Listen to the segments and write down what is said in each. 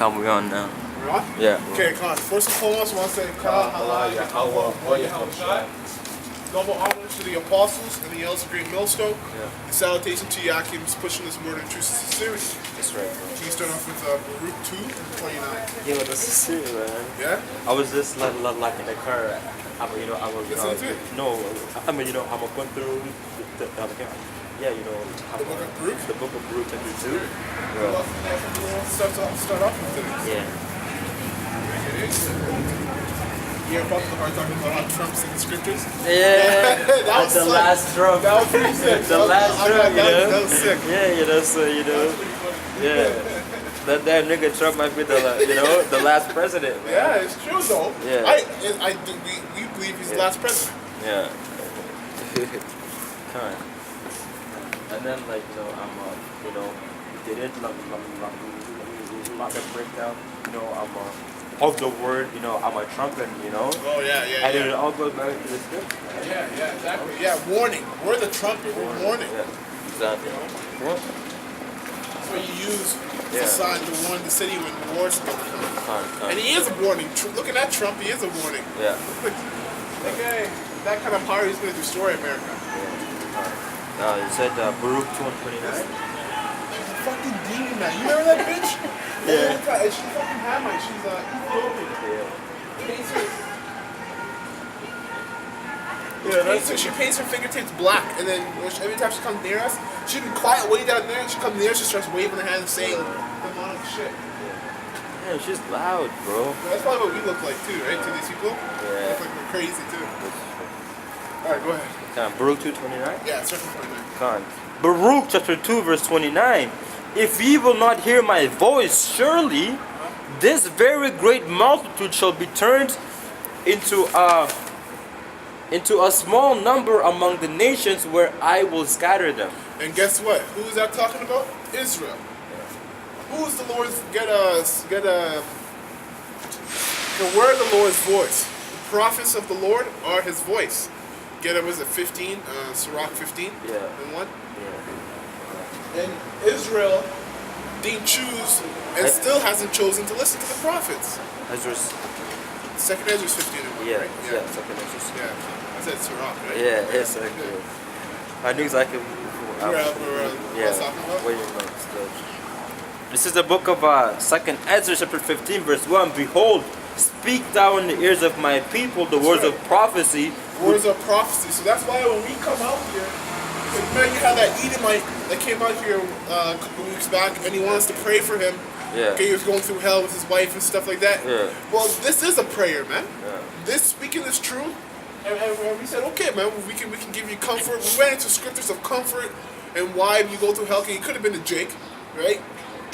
Come, we on now. We're on? Yeah. Okay, Khan. First and foremost, I want to say Khan, double homage to the apostles and the elders of Great Millstone. Yeah. And salutation to Yakim who's pushing this Murder and Truth series. That's right, bro. Can you start off with Baruch 2 and 29? Yo, this is serious, man. Yeah? I was just like in the car. I was, Listen to it? no, I'm going through yeah, The book of Baruch? the book of Baruch chapter 2. Start off with today. Yeah. Yeah, about the hard talking about how Trump's in the scriptures. Yeah. That was the sick. last Trump. That was pretty sick. The last Trump, That was sick. Yeah, so yeah. That nigga Trump might be the last president, man. Yeah, it's true though. Yeah. We believe he's the last president. Yeah. Kind. And then they did like a breakdown, of the word, I'm a trumpet, Oh yeah. and it all goes back to the script. Yeah, exactly. Yeah, warning. We're the trumpet. We're warning. Yeah, exactly. Yeah. That's what you use Yeah. to sign to warn the city when war's about to come. Kind. And he is a warning. Looking at Trump, he is a warning. Yeah. Okay, that kind of power is going to destroy America. You said Baruch 2:29. Fucking demon man. You remember that bitch? Yeah. And she's fucking Hamite. She's Ethiopian. Yeah. She paints her fingertips black, and then every time she comes near us, she'd be quiet way down there, and she comes near us, she starts waving her hands saying demonic shit. Yeah, she's loud, bro. That's probably what we look like too, right? To these people? Yeah. We look like we're crazy too. Alright, go ahead. Baruch 2:29. Yeah, it's right from Con. Baruch chapter 2 verse 29. If ye will not hear my voice, surely this very great multitude shall be turned into a small number among the nations where I will scatter them. And guess what? Who is that talking about? Israel. Who is the Lord's word of the Lord's voice? The prophets of the Lord are his voice. Get it, was it 15? Sirach 15? Yeah. And 1? Yeah. And Israel didn't choose and still hasn't chosen to listen to the prophets. Ezra's. Second Ezra's 15 and 1, right? Yeah, second Ezra's. Yeah. I said Sirach, right? Yeah, it's like I knew exactly What's talking about? Wait a minute. This is the book of second Ezra chapter 15 verse 1. Behold, speak thou in the ears of my people the words of prophecy. Words of prophecy. So that's why when we come out here, remember you had that Edomite that came out here a couple weeks back, and he wanted us to pray for him. Yeah. Okay, he was going through hell with his wife and stuff like that. Yeah. Well, this is a prayer, man. Yeah. This speaking this truth, and we said, okay, man, we can give you comfort. We went into scriptures of comfort and why you go through hell. Okay, it could have been to Jake, right?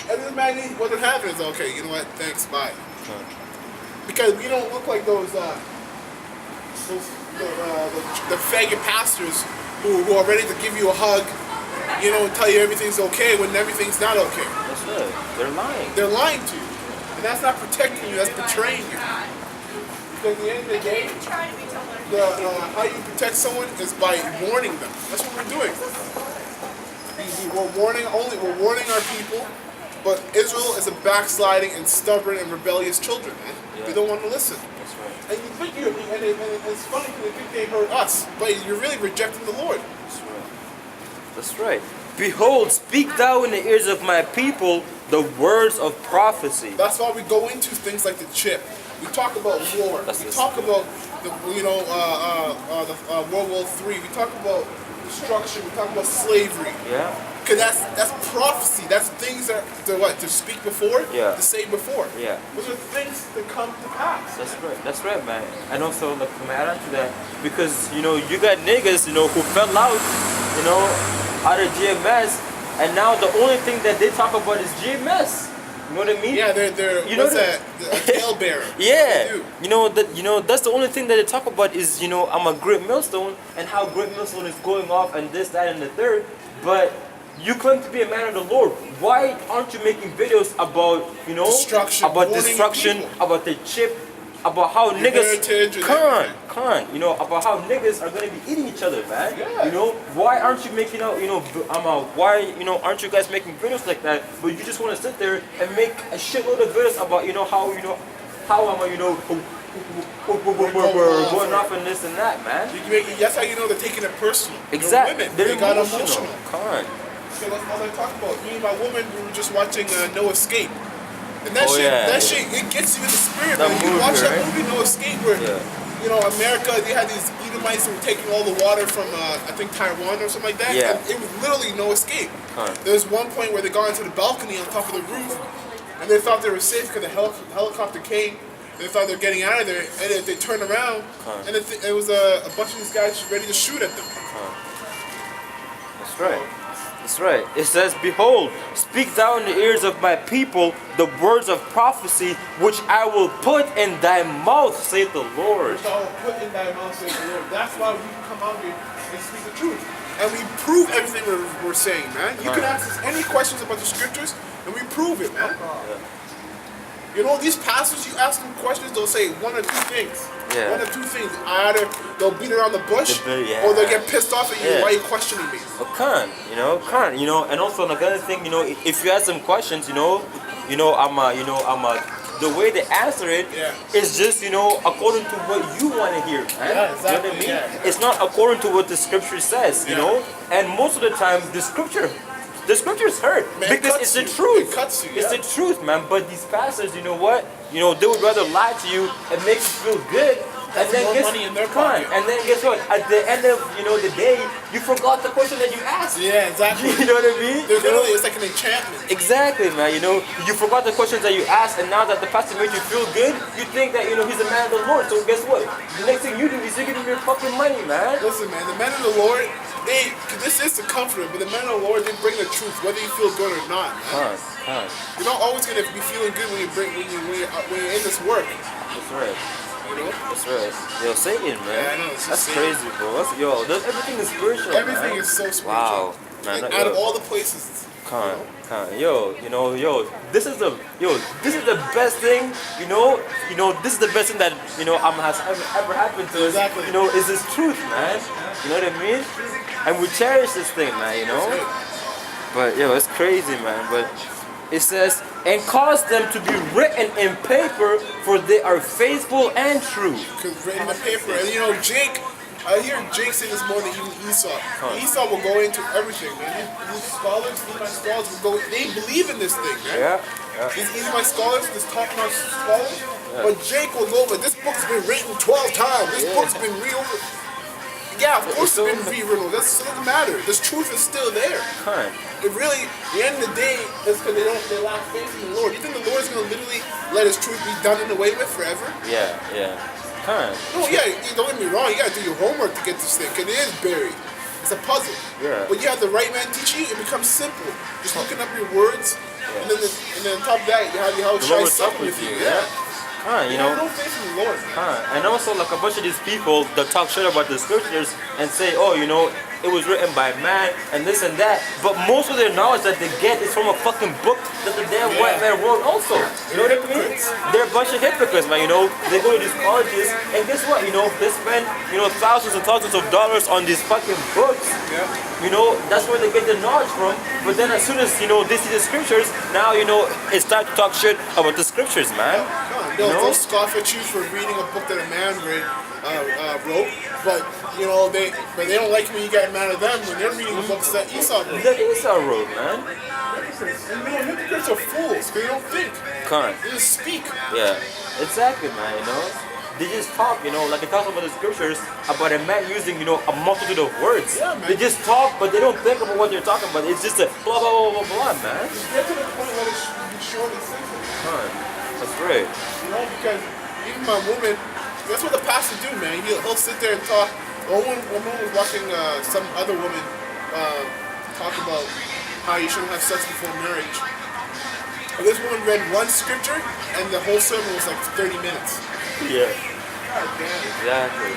And this man wasn't having it. Okay, you know what? Thanks, bye. Because we don't look like those the faggot pastors who are ready to give you a hug, tell you everything's okay when everything's not okay. That's right. They're lying. They're lying to you. And that's not protecting you, that's betraying you. Because at the end of the day, how you protect someone is by warning them. That's what we're doing. We're warning our people, but Israel is a backsliding and stubborn and rebellious children, man. Yeah. They don't want to listen. That's right. And you think and it's funny because they think they hurt us, but you're really rejecting the Lord. That's right. That's right. Behold, speak thou in the ears of my people the words of prophecy. That's why we go into things like the chip. We talk about war. We talk about the World War III. We talk about destruction. We talk about slavery. Yeah. Because that's prophecy. That's things to speak before. Yeah. To say before. Yeah. Those are things that come to pass. That's right, man. And also, like, to add on to that, because you got niggas, who fell out, out of GMS, and now the only thing that they talk about is GMS. You know what I mean? Yeah, they're what's that? A talebearer. Yeah. That's the only thing that they talk about is, I'm a Great Millstone and how Great Millstone is going off and this, that, and the third. But you claim to be a man of the Lord. Why aren't you making videos about, Destruction, about warning destruction, people. about the chip, about how Your niggas heritage and everything. you know, about how niggas are gonna be eating each other, man. Yeah. You know, why aren't you making out, you know, why, you know, aren't you guys making videos like that? But you just want to sit there and make a shitload of videos about, you know, how I'm, you know, we're going off and this and that, man. That's how you know they're taking it personal. Exactly. They're women. They got emotional. emotional. Con. So that's all I talk about. Me and my woman, we were just watching No Escape. And that Oh, shit, yeah. that shit, it gets you in the spirit, That man. You movie, watch that right? movie, No Escape, where, Yeah. you know, America, they had these Edomites who were taking all the water from, I think, Taiwan or something like that. Yeah. And it was literally no escape. Huh. There was one point where they got into the balcony on top of the roof, and they thought they were safe because the helicopter came. They thought they were getting out of there, and then they turned around, and it was a bunch of these guys ready to shoot at them. That's right. That's right. It says, "Behold, speak thou in the ears of my people the words of prophecy, which I will put in thy mouth, saith the Lord." Which I will put in thy mouth, says the Lord. That's why we come out here and speak the truth. And we prove everything we're saying, man. You can ask us any questions about the scriptures, and we prove it, man. You know, these pastors, you ask them questions, they'll say one or two things. Yeah. One or two things. Either they'll beat around the bush, Yeah. or they'll get pissed off at you. Yeah. Why are you questioning me? Can't, you know, and also another thing, you know, if you ask some questions, the way they answer it Yeah. is just, you know, according to what you want to hear, man. Yeah, You know what exactly, I mean? yeah. It's not according to what the scripture says, you Yeah. know, and most of the time the scriptures hurt Man, it because cuts it's the you. truth. It cuts you, It's yeah. the truth, man. But these pastors, you know what? You know, they would rather lie to you and make you feel good. And That's then more guess, money in their Fine. pocket. And then guess what? At the end of, you know, the day, you forgot the question that you asked. Yeah, exactly. You know what I mean? They're You know? literally, it's like an enchantment. Exactly, man. You know, you forgot the questions that you asked, and now that the pastor made you feel good, you think that, you know, he's a man of the Lord. So guess what? The next thing you do is you give him your fucking money, man. Listen, man, the men of the Lord, this is the comforter, but the men of the Lord, they bring the truth, whether you feel good or not. Man. You're not always gonna be feeling good when you're in this work. That's right. You know? That's right. Yo, Satan, man. Yeah, I know, it's That's Satan. crazy, bro. Everything is spiritual. Everything man. is so spiritual. Wow, man. Like, out of all the places. This is the best thing, this is the best thing that, has ever happened to us, Exactly. is this truth, man. You know what I mean? And we cherish this thing, man, you know? But, it's crazy, man. But it says, and cause them to be written in paper, for they are faithful and true. Because written in the paper. And you know, Jake, I hear Jake say this more than even Esau. Esau will go into everything, man. These scholars, my scholars will go, they believe in this thing, man. Yeah. These my scholars, this top-notch scholars. But Jake will go over, this book's been written 12 times. This book's been Yeah, of course it's been rewritten. That doesn't matter. This truth is still there. It really, at the end of the day, it's because they lack faith in the Lord. You think the Lord's going to literally let his truth be done and away with forever? Yeah. No, don't get me wrong. You got to do your homework to get this thing, because it is buried. It's a puzzle. Yeah. But you have the right man teaching you, it becomes simple. Just looking up your words, and then on top of that, you have your The Lord will supping sup with you, Yeah. You know. No faith in the Lord. And also, like, a bunch of these people that talk shit about the scriptures and say, oh, it was written by man and this and that, but most of their knowledge that they get is from a fucking book that the damn white man wrote also. You know what I mean? They're a bunch of hypocrites, man. They go to these colleges, and guess what? They spend thousands and thousands of dollars on these fucking books. That's where they get the knowledge from. But then as soon as they see the scriptures, now it's time to talk shit about the scriptures, man. They'll scoff at you for reading a book that a man wrote, but they don't like when you get mad at them when they're reading the books that Esau wrote. That Esau wrote, man. And hypocrites are fools. They don't think. They just speak. Yeah, exactly, man. They just talk. Like it talks about the scriptures about a man using a multitude of words. Yeah, man. They just talk, but they don't think about what they're talking about. It's just a blah blah blah blah blah, man. Just get to the point where it's short and simple. That's great. Because even my woman, that's what the pastor do, man. He'll sit there and talk. One woman was watching some other woman talk about how you shouldn't have sex before marriage. And this woman read one scripture, and the whole sermon was like 30 minutes. Yeah. God damn. Exactly.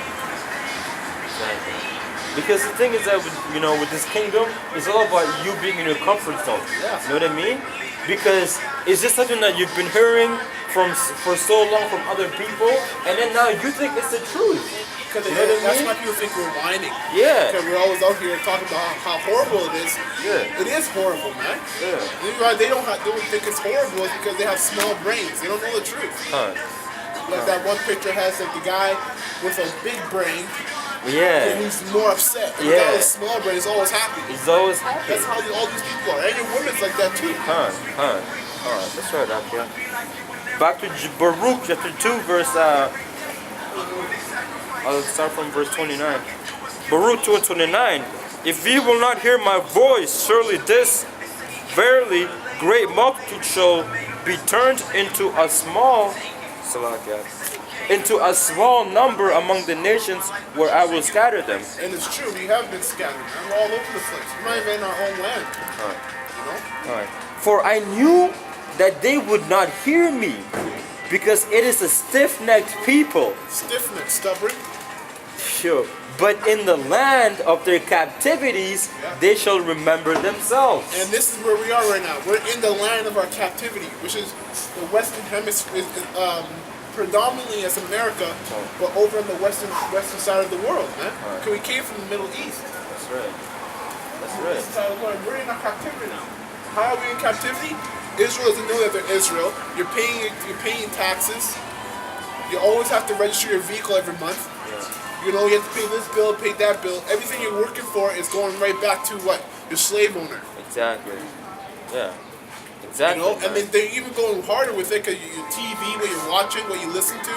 Because the thing is that with this kingdom, it's all about you being in your comfort zone. Yeah. You know what I mean? Because it's just something that you've been hearing for so long from other people, and then now you think it's the truth. Because You know what I that's mean? why people think we're whining. Yeah. Because we're always out here talking about how horrible it is. Yeah. It is horrible, man. Yeah. The reason why they don't think it's horrible is because they have small brains. They don't know the truth. Huh. Like that one picture has like the guy with a big brain Yeah. and he's more upset. And the guy Yeah. with a small brain is always happy. He's always happy. That's how all these people are. And your women's like that too. Huh. Alright, that's right up here. Back to Baruch chapter 2 verse I'll start from verse 29. Baruch 2 and 29. If ye will not hear my voice, surely this verily great multitude shall be turned into a small number among the nations where I will scatter them. And it's true, we have been scattered, man. We're all over the place. We're not even in our own land. You know? Alright. For I knew that they would not hear me, because it is a stiff-necked people. Stiff-necked, stubborn. Sure. But in the land of their captivities, they shall remember themselves. And this is where we are right now. We're in the land of our captivity, which is the Western Hemisphere, predominantly as America, but over on the western side of the world, man. Because we came from the Middle East. That's right. That's This right. side of the world. We're in our captivity now. How are we in captivity? Israel doesn't know that they're Israel. You're paying taxes. You always have to register your vehicle every month. You know, you have to pay this bill, pay that bill. Everything you're working for is going right back to what? Your slave owner. Exactly. Yeah. You Exactly. know, and then they're even going harder with it because your TV, what you're watching, what you listen to,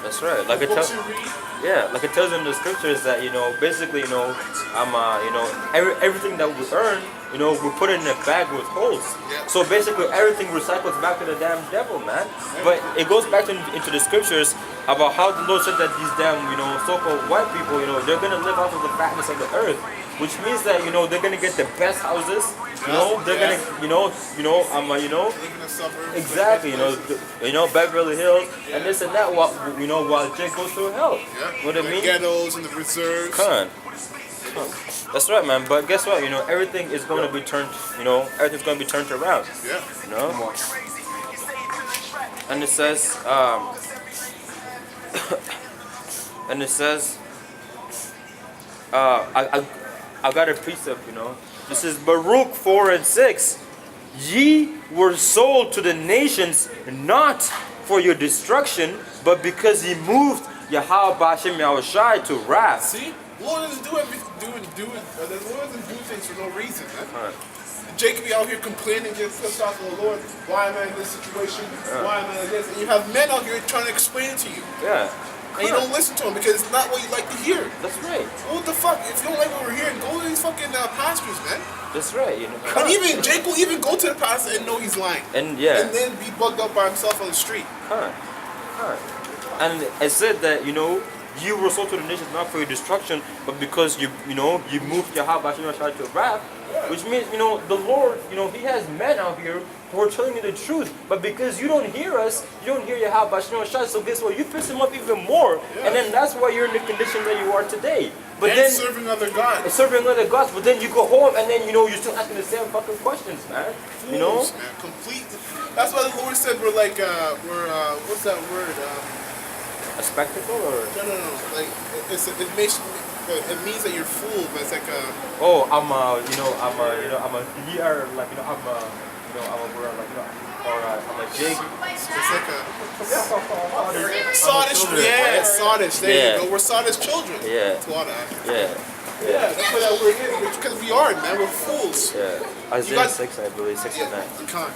That's right. Like it books tells. you read. Yeah, like it tells in the scriptures that basically I'm everything that we earn, we put it in a bag with holes. Yeah. So basically everything recycles back to the damn devil, man. But it goes back into the scriptures about how the Lord said that these damn so-called white people, they're gonna live off of the fatness of the earth, which means that they're gonna get the best houses. They're gonna Live in the suburbs. exactly Beverly Hills and this and that while Jake goes through hell. Yeah. What I The mean? ghettos and the reserves. Con. That's right, man. But guess what? Everything is going to be turned. Everything's going to be turned around. Yeah. And it says, I got a precept. This is Baruch 4 and 6. Ye were sold to the nations not for your destruction, but because ye moved Yahweh Bashem Yahushai to wrath. See, the Lord doesn't the Lord doesn't do things for no reason, man. Jacob be out here complaining, just pissed off with the Lord. Why am I in this situation? Why am I in this? And you have men out here trying to explain it to you. Yeah. And you don't listen to them because it's not what you like to hear. That's right. Well, what the fuck? If you don't like what we're hearing, go to these fucking pastors, man. That's right. And even Jake will even go to the pastor and know he's lying. And yeah. And then be bugged up by himself on the street. And it said that you were sold to the nations not for your destruction, but because you moved Yahweh Bashem Yahushai to wrath, which means the Lord He has men out here who are telling you the truth, but because you don't hear us, you don't hear Yahweh Bashem Yahushai. So guess what? You piss Him off even more, and then that's why you're in the condition that you are today. But and then serving other gods. serving other gods, but then you go home and then you're still asking the same fucking questions, man. Fools, man, complete. That's why the Lord said we're like what's that word? A spectacle or? No. Like it means that you're fool, but it's like Oh, I'm a year like I'm a word like or I'm a jig. it's like a sodish. children, Yeah, right? sodish. There Yeah. you go. We're sodish children. Yeah. That's what Yeah. Yeah, that's what that word is. Because we are, man. We're fools. Yeah. Isaiah got- 6, I believe, 6 and 9. You can't.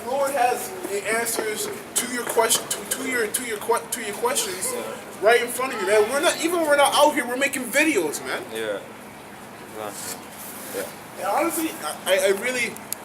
The Lord has the answers to your question, to your questions, right in front of you, man. We're not out here. We're making videos, man. Yeah. And honestly, I really